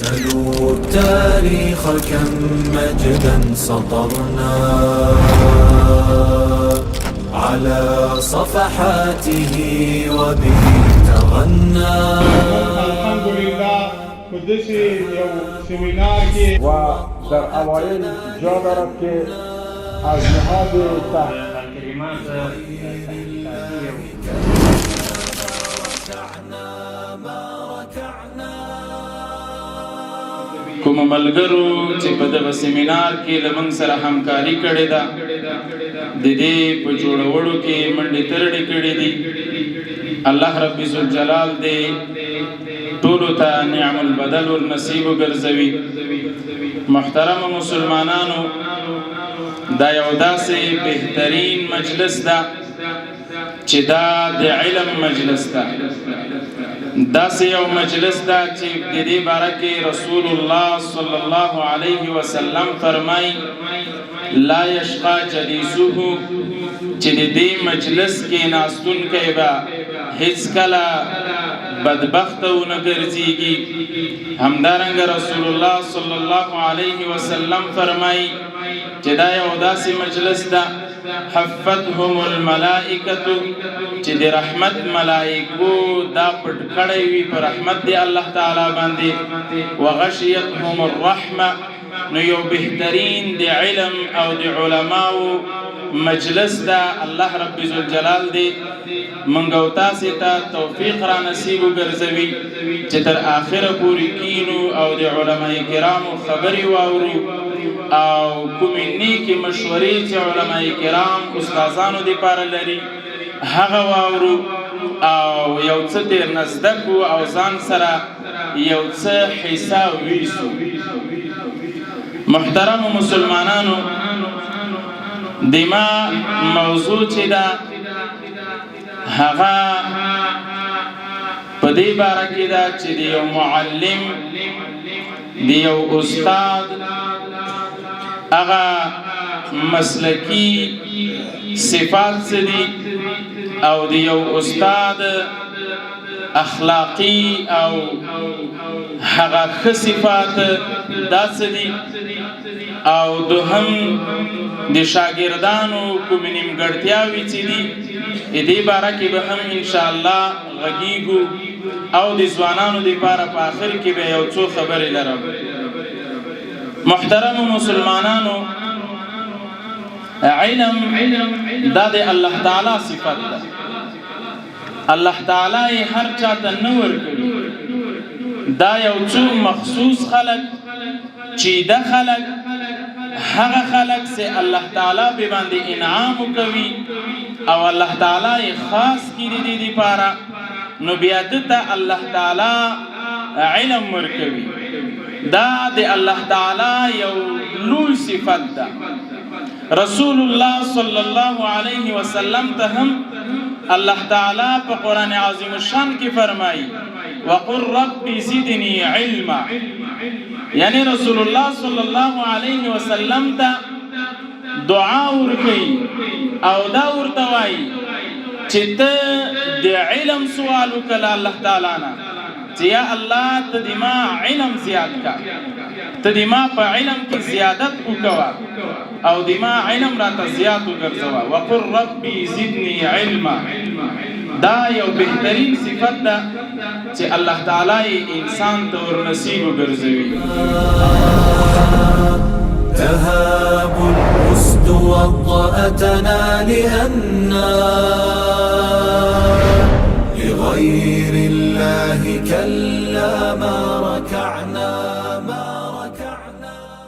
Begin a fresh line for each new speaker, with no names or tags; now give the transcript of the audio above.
سلوا التاريخ كم مجدا سطرنا على صفحاته وبه تغنى.
الحمد لله قدسي یو سیمینار کې
و در اوایل جا دارد که از نهاد
کلمات
کوم ملګرو چې په دغه سیمینار کې له موږ سره همکاري کړې ده د دې په جوړولو کې منډې ترړې کړې دي الله رب ذوالجلال دې ټولو ته نعم البدل والنصیب وګرځوي. محترم مسلمانانو، دا یو داسې بهترین مجلس ده چې دا د علم مجلس ده. داسې یو مجلس ده چې د دې باره کې رسول الله صلی الله علیه وسلم فرمایي لا یشقى جلیسه، چې د دې مجلس کې ناستونکی به هیڅکله بدبخته ونه ګرځېږي. همدارنګه رسول الله صلی الله علیه وسلم فرمایي چې دا یو داسې مجلس ده حفتهم الملائکة، چې د رحمت ملائکو دا پټ کړی وي په رحمت دی الله تعالی باندې. وغشیتهم الرحمه، نو یو بهترین د علم او د علماو مجلس دا الله رب ذوالجلال دی منګ او تاسو ته توفیق را نصیب وګرځوي چې تر اخره پورې کینو او د علماء کرامو خبري واورو او کومې نیکې مشورې چې علماء کرام استادانو دي پاره لري هغه واورو او یو څه تیر نزدکو او ځان سره یو څه حساب ویسو. محترم مسلمانانو، دما موضوع چې دا هغه په دې باره کې دا چې د یو معلم د یو استاد هغه مسلکی صفات څه دي او د یو استاد اخلاقی او هغه ښه صفات دا څه دي او دوهم د شاګردانو کوم نیمګړتیاوې چې دي دې باره کې به هم انشاءالله غږیږو او د ځوانانو دپاره په آخر کې به یو څو خبرې لرم. محترم مسلمانانو، علم دا د الله تعالی صفت ده. الله تعالی هر چاته نه ورکوي، دا یو څو مخصوص خلق چې دا خلق هغه خلق سے الله تعالی به باندې انعام کوي او الله تعالی خاص کړي دي لپاره، نو بیا دته الله تعالی علم ورکوي. دا د الله تعالی یو لوی صفت ده. رسول الله صلی الله علیه وسلم ته هم الله تعالی په قرآن عظیم الشان کې فرمایي وقل رب زدنی علما، یعنی رسول الله صلی الله علیه وسلم ته دعا ورکوي او دا ورته وایي چې ته د علم سوال وکړه الله تعالی نه چې یا الله ته د ما علم زیات کا، ته د ما په علم کې زیادت وکړه او د ما علم راته زیات وګرځوه. وقل ربي زدني علما، دا یو بهترین صفت ده چې الله تعالی انسان ته ورنصیب وګرځوي.
تهاب الأسد وطأتنا لأننا لغير الله كلا ما ركعنا.